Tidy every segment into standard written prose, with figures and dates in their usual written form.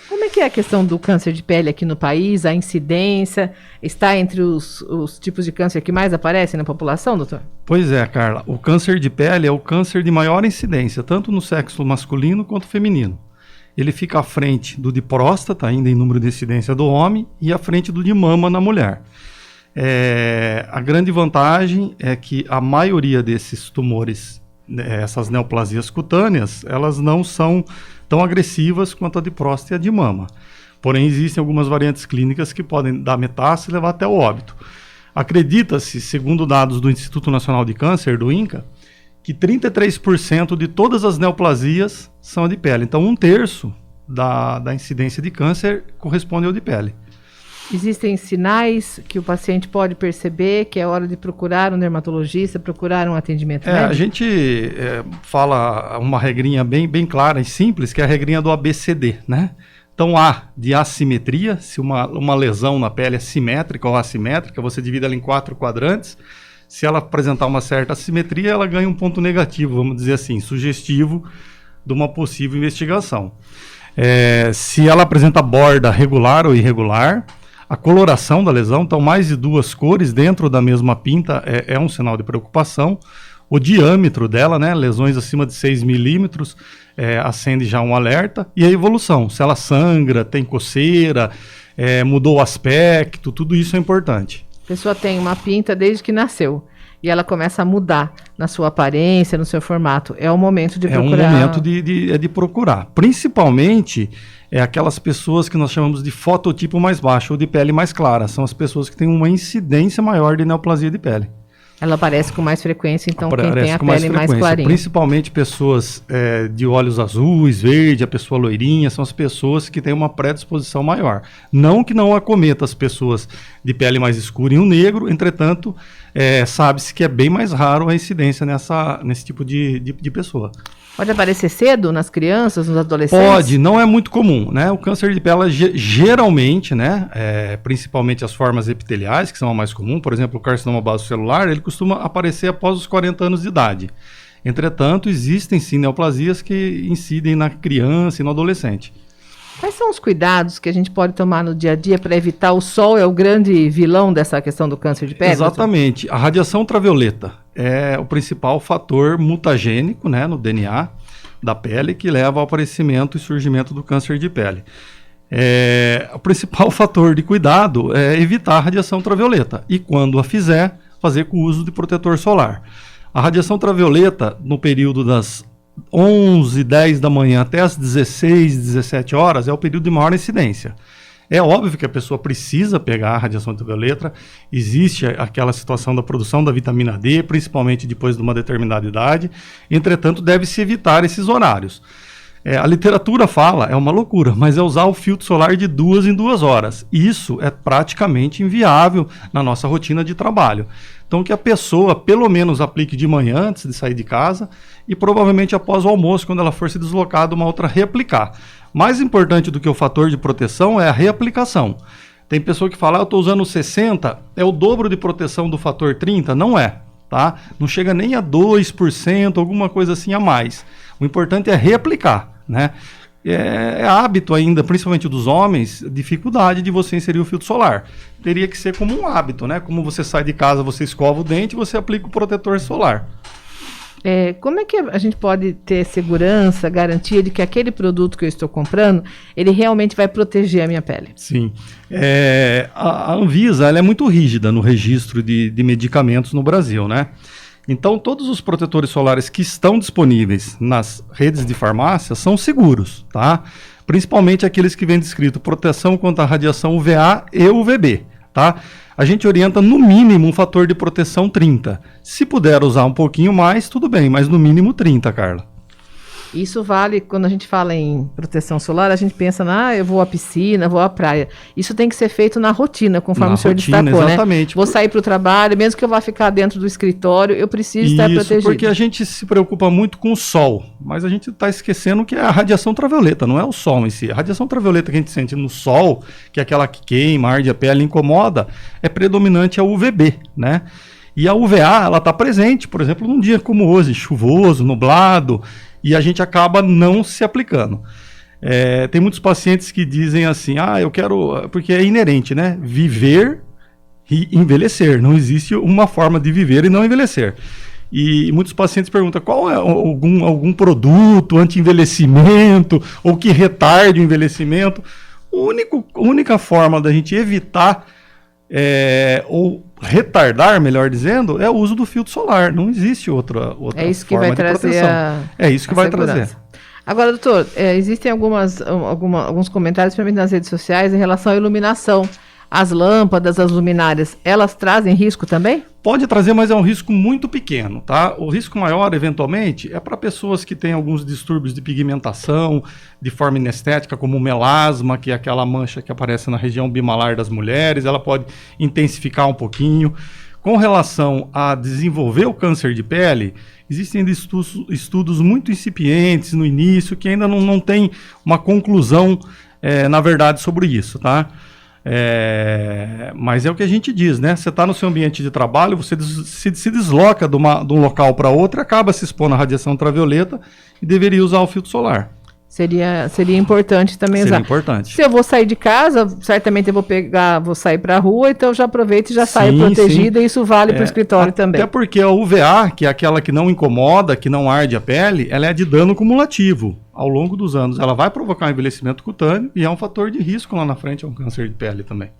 Como é que é a questão do câncer de pele aqui no país? A incidência está entre os tipos de câncer que mais aparecem na população, doutor? Pois é, Carla. O câncer de pele é o câncer de maior incidência, tanto no sexo masculino quanto feminino. Ele fica à frente do de próstata, ainda em número de incidência do homem, e à frente do de mama na mulher. A grande vantagem é que a maioria desses tumores, essas neoplasias cutâneas, elas não são tão agressivas quanto a de próstata e a de mama. Porém, existem algumas variantes clínicas que podem dar metástase e levar até o óbito. Acredita-se, segundo dados do Instituto Nacional de Câncer, do INCA, que 33% de todas as neoplasias são de pele. Então, 1/3 da incidência de câncer corresponde ao de pele. Existem sinais que o paciente pode perceber que é hora de procurar um dermatologista, procurar um atendimento médico? A gente fala uma regrinha bem clara e simples, que é a regrinha do ABCD, né? Então, A, de assimetria, se uma lesão na pele é simétrica ou assimétrica, você divide ela em 4 quadrantes. Se ela apresentar uma certa assimetria, ela ganha um ponto negativo, vamos dizer assim, sugestivo de uma possível investigação. Se ela apresenta borda regular ou irregular, a coloração da lesão, então mais de 2 cores dentro da mesma pinta é um sinal de preocupação. O diâmetro dela, né, lesões acima de 6 milímetros, acende já um alerta. E a evolução, se ela sangra, tem coceira, mudou o aspecto, tudo isso é importante. A pessoa tem uma pinta desde que nasceu e ela começa a mudar na sua aparência, no seu formato. É o momento de procurar. É um momento de procurar. Principalmente aquelas pessoas que nós chamamos de fototipo mais baixo ou de pele mais clara. São as pessoas que têm uma incidência maior de neoplasia de pele. Ela aparece com mais frequência, então quem tem a pele mais clarinha. Principalmente pessoas de olhos azuis, verde, a pessoa loirinha, são as pessoas que têm uma predisposição maior. Não que não acometa as pessoas de pele mais escura e o negro, entretanto, sabe-se que é bem mais raro a incidência nesse tipo de pessoa. Pode aparecer cedo nas crianças, nos adolescentes? Pode, não é muito comum, né? O câncer de pele, geralmente, né, principalmente as formas epiteliais, que são a mais comum, por exemplo, o carcinoma basocelular, ele costuma aparecer após os 40 anos de idade. Entretanto, existem sim neoplasias que incidem na criança e no adolescente. Quais são os cuidados que a gente pode tomar no dia a dia para evitar o sol? É o grande vilão dessa questão do câncer de pele? Exatamente. A radiação ultravioleta é o principal fator mutagênico, né, no DNA da pele que leva ao aparecimento e surgimento do câncer de pele. O principal fator de cuidado é evitar a radiação ultravioleta e, quando a fizer, fazer com o uso de protetor solar. A radiação ultravioleta, no período das 11h10 da manhã até as 16, 17 horas, é o período de maior incidência. É óbvio que a pessoa precisa pegar a radiação ultravioleta, existe aquela situação da produção da vitamina D, principalmente depois de uma determinada idade, entretanto deve-se evitar esses horários. A literatura fala, é uma loucura, mas é usar o filtro solar de 2 em 2 horas. Isso é praticamente inviável na nossa rotina de trabalho. Então que a pessoa pelo menos aplique de manhã antes de sair de casa e provavelmente após o almoço, quando ela for se deslocar, de uma outra reaplicar. Mais importante do que o fator de proteção é a reaplicação. Tem pessoa que fala, eu estou usando 60, é o dobro de proteção do fator 30? Não é, tá? Não chega nem a 2%, alguma coisa assim a mais. O importante é reaplicar, né? É hábito ainda, principalmente dos homens, dificuldade de você inserir o filtro solar. Teria que ser como um hábito, né? Como você sai de casa, você escova o dente, você aplica o protetor solar. Como é que a gente pode ter segurança, garantia de que aquele produto que eu estou comprando, ele realmente vai proteger a minha pele? Sim. A Anvisa, ela é muito rígida no registro de medicamentos no Brasil, né? Então, todos os protetores solares que estão disponíveis nas redes de farmácia são seguros, tá? Principalmente aqueles que vêm descrito proteção contra a radiação UVA e UVB, tá? A gente orienta no mínimo um fator de proteção 30. Se puder usar um pouquinho mais, tudo bem, mas no mínimo 30, Carla. Isso vale, quando a gente fala em proteção solar, a gente pensa, eu vou à piscina, vou à praia. Isso tem que ser feito na rotina, conforme o senhor destacou, exatamente. Né? Vou sair para o trabalho, mesmo que eu vá ficar dentro do escritório, eu preciso estar protegido. Isso, porque a gente se preocupa muito com o sol, mas a gente está esquecendo que é a radiação ultravioleta, não é o sol em si. A radiação ultravioleta que a gente sente no sol, que é aquela que queima, arde a pele, incomoda, é predominante a UVB, né? E a UVA, ela está presente, por exemplo, num dia como hoje, chuvoso, nublado, e a gente acaba não se aplicando. Tem muitos pacientes que dizem assim, eu quero, porque é inerente, né? Viver e envelhecer. Não existe uma forma de viver e não envelhecer. E muitos pacientes perguntam qual é algum produto anti-envelhecimento ou que retarde o envelhecimento. A única forma da gente evitar ou retardar, melhor dizendo, é o uso do filtro solar. Não existe outra é isso que vai trazer é isso que vai trazer. Agora, doutor, existem alguns comentários para mim nas redes sociais em relação à iluminação. As lâmpadas, as luminárias, elas trazem risco também? Pode trazer, mas é um risco muito pequeno, tá? O risco maior, eventualmente, é para pessoas que têm alguns distúrbios de pigmentação, de forma inestética, como o melasma, que é aquela mancha que aparece na região bimalar das mulheres, ela pode intensificar um pouquinho. Com relação a desenvolver o câncer de pele, existem estudos muito incipientes no início, que ainda não tem uma conclusão, na verdade, sobre isso, tá? Mas é o que a gente diz, né? Você está no seu ambiente de trabalho, você se desloca de um local para outro e acaba se expondo à radiação ultravioleta e deveria usar o filtro solar. Seria importante também usar. Seria importante. Se eu vou sair de casa, certamente eu vou sair para a rua, então eu já aproveito e já saio protegida, e isso vale para o escritório também. Até porque a UVA, que é aquela que não incomoda, que não arde a pele, ela é de dano cumulativo. Ao longo dos anos, ela vai provocar um envelhecimento cutâneo e é um fator de risco lá na frente, é um câncer de pele também.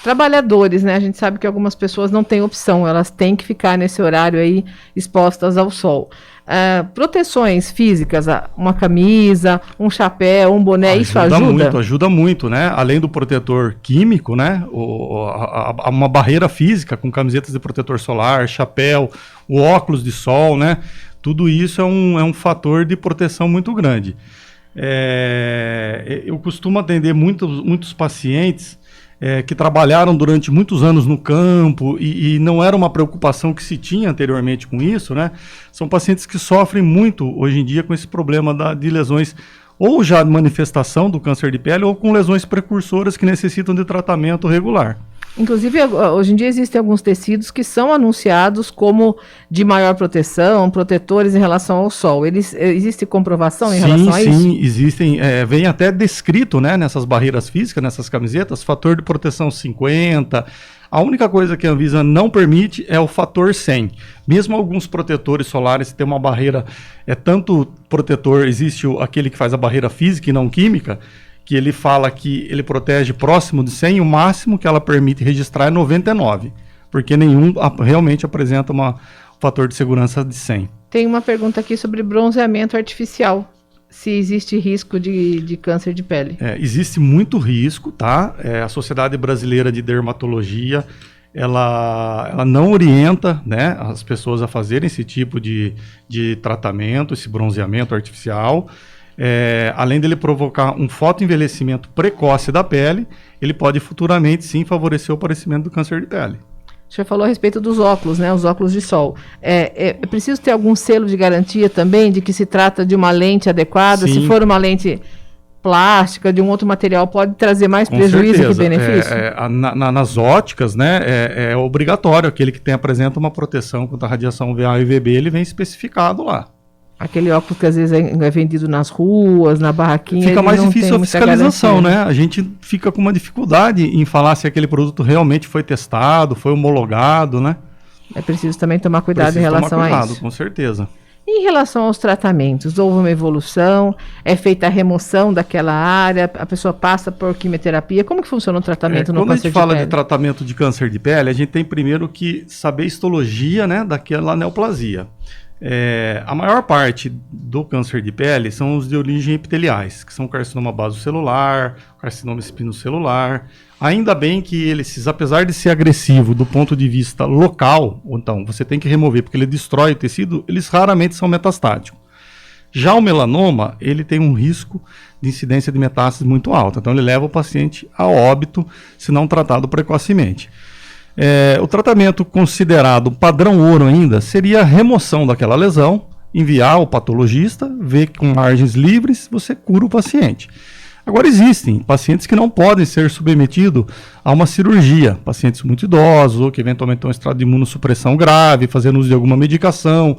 Trabalhadores, né? A gente sabe que algumas pessoas não têm opção, elas têm que ficar nesse horário aí expostas ao sol. Proteções físicas, uma camisa, um chapéu, um boné, isso ajuda? Ajuda muito, né? Além do protetor químico, né? Uma barreira física com camisetas de protetor solar, chapéu, o óculos de sol, né? Tudo isso é um fator de proteção muito grande. Eu costumo atender muitos pacientes que trabalharam durante muitos anos no campo e não era uma preocupação que se tinha anteriormente com isso, né? São pacientes que sofrem muito hoje em dia com esse problema de lesões, ou já de manifestação do câncer de pele, ou com lesões precursoras que necessitam de tratamento regular. Inclusive, hoje em dia existem alguns tecidos que são anunciados como de maior proteção, protetores em relação ao sol. Existe comprovação em relação a isso? Sim, existem. Vem até descrito, né, nessas barreiras físicas, nessas camisetas, fator de proteção 50. A única coisa que a Anvisa não permite é o fator 100. Mesmo alguns protetores solares têm uma barreira, tanto protetor, existe aquele que faz a barreira física e não química, que ele fala que ele protege próximo de 100, o máximo que ela permite registrar é 99, porque nenhum realmente apresenta um fator de segurança de 100. Tem uma pergunta aqui sobre bronzeamento artificial, se existe risco de câncer de pele. Existe muito risco, tá? A Sociedade Brasileira de Dermatologia, ela não orienta, né, as pessoas a fazerem esse tipo de tratamento, esse bronzeamento artificial. Além dele provocar um fotoenvelhecimento precoce da pele, ele pode futuramente sim favorecer o aparecimento do câncer de pele. O senhor falou a respeito dos óculos, né? Os óculos de sol. É preciso ter algum selo de garantia também de que se trata de uma lente adequada? Sim. Se for uma lente plástica, de um outro material, pode trazer mais prejuízo que benefício? Nas óticas, né, é obrigatório. Aquele que apresenta uma proteção contra a radiação UVA e UVB, ele vem especificado lá. Aquele óculos que às vezes é vendido nas ruas, na barraquinha. Fica mais difícil a fiscalização, né? A gente fica com uma dificuldade em falar se aquele produto realmente foi testado, foi homologado, né? É preciso também tomar cuidado em relação a isso. Com certeza. Em relação aos tratamentos, houve uma evolução, é feita a remoção daquela área, a pessoa passa por quimioterapia, como que funciona o tratamento no câncer de pele? Quando a gente fala de tratamento de câncer de pele, a gente tem primeiro que saber a histologia, né, daquela neoplasia. A maior parte do câncer de pele são os de origem epiteliais, que são carcinoma basocelular, carcinoma espinocelular. Ainda bem que eles, apesar de ser agressivo do ponto de vista local, então você tem que remover porque ele destrói o tecido, eles raramente são metastáticos. Já o melanoma, ele tem um risco de incidência de metástase muito alto, então ele leva o paciente a óbito se não tratado precocemente. O tratamento considerado padrão ouro ainda seria a remoção daquela lesão, enviar ao patologista, ver que com margens livres você cura o paciente. Agora existem pacientes que não podem ser submetidos a uma cirurgia, pacientes muito idosos ou que eventualmente estão em estado de imunossupressão grave, fazendo uso de alguma medicação.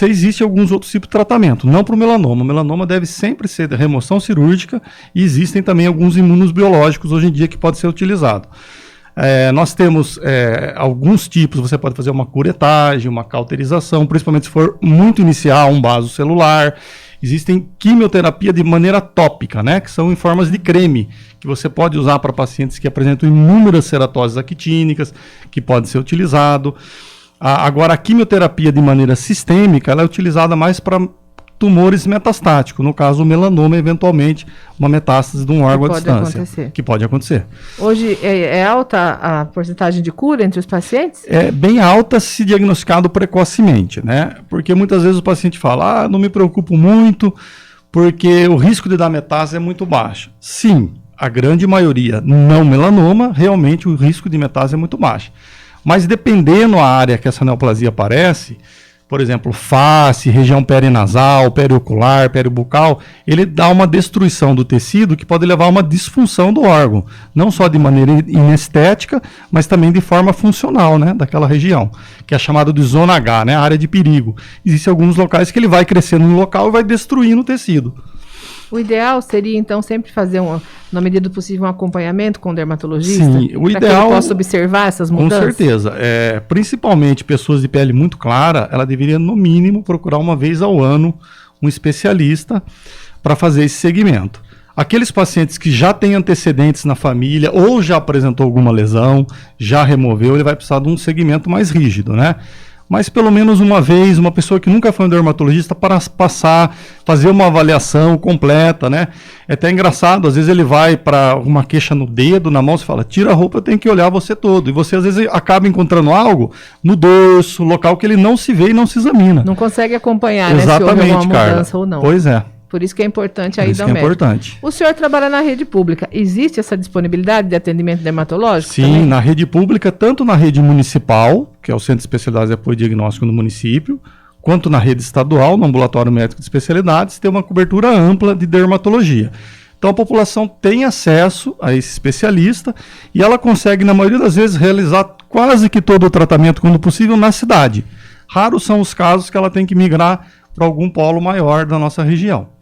existem alguns outros tipos de tratamento, não para o melanoma. O melanoma deve sempre ser de remoção cirúrgica e existem também alguns imunobiológicos hoje em dia que podem ser utilizados. Nós temos alguns tipos, você pode fazer uma curetagem, uma cauterização, principalmente se for muito inicial, um vaso celular. Existem quimioterapia de maneira tópica, né, que são em formas de creme, que você pode usar para pacientes que apresentam inúmeras ceratoses actínicas, que pode ser utilizado. Agora, a quimioterapia de maneira sistêmica, ela é utilizada mais para tumores metastáticos, no caso o melanoma, eventualmente uma metástase de um órgão à distância, que pode acontecer. Hoje é alta a porcentagem de cura entre os pacientes? É bem alta se diagnosticado precocemente, né? Porque muitas vezes o paciente fala, não me preocupo muito, porque o risco de dar metástase é muito baixo. Sim, a grande maioria não melanoma, realmente o risco de metástase é muito baixo. Mas dependendo da área que essa neoplasia aparece, por exemplo, face, região perinasal, periocular, periobucal, ele dá uma destruição do tecido que pode levar a uma disfunção do órgão, não só de maneira inestética, mas também de forma funcional, né, daquela região, que é chamada de zona H, né, área de perigo. Existem alguns locais que ele vai crescendo no local e vai destruindo o tecido. O ideal seria, então, sempre fazer, na medida do possível, um acompanhamento com o dermatologista? Sim, o ideal... Para que ele possa observar essas mudanças? Com certeza. Principalmente pessoas de pele muito clara, ela deveria, no mínimo, procurar uma vez ao ano um especialista para fazer esse segmento. Aqueles pacientes que já têm antecedentes na família ou já apresentou alguma lesão, já removeu, ele vai precisar de um segmento mais rígido, né? Mas pelo menos uma vez, uma pessoa que nunca foi um dermatologista para passar, fazer uma avaliação completa, né? É até engraçado, às vezes ele vai para uma queixa no dedo, na mão, você fala, tira a roupa, eu tenho que olhar você todo. E você às vezes acaba encontrando algo no dorso, local que ele não se vê e não se examina. Não consegue acompanhar, exatamente, né, se houve uma mudança ou não. Pois é. Por isso que é importante a ida ao médico. Importante. O senhor trabalha na rede pública. Existe essa disponibilidade de atendimento dermatológico? Sim, também? Na rede pública, tanto na rede municipal, que é o Centro de Especialidades de Apoio Diagnóstico no município, quanto na rede estadual, no Ambulatório Médico de Especialidades, tem uma cobertura ampla de dermatologia. Então a população tem acesso a esse especialista e ela consegue, na maioria das vezes, realizar quase que todo o tratamento, quando possível, na cidade. Raros são os casos que ela tem que migrar para algum polo maior da nossa região.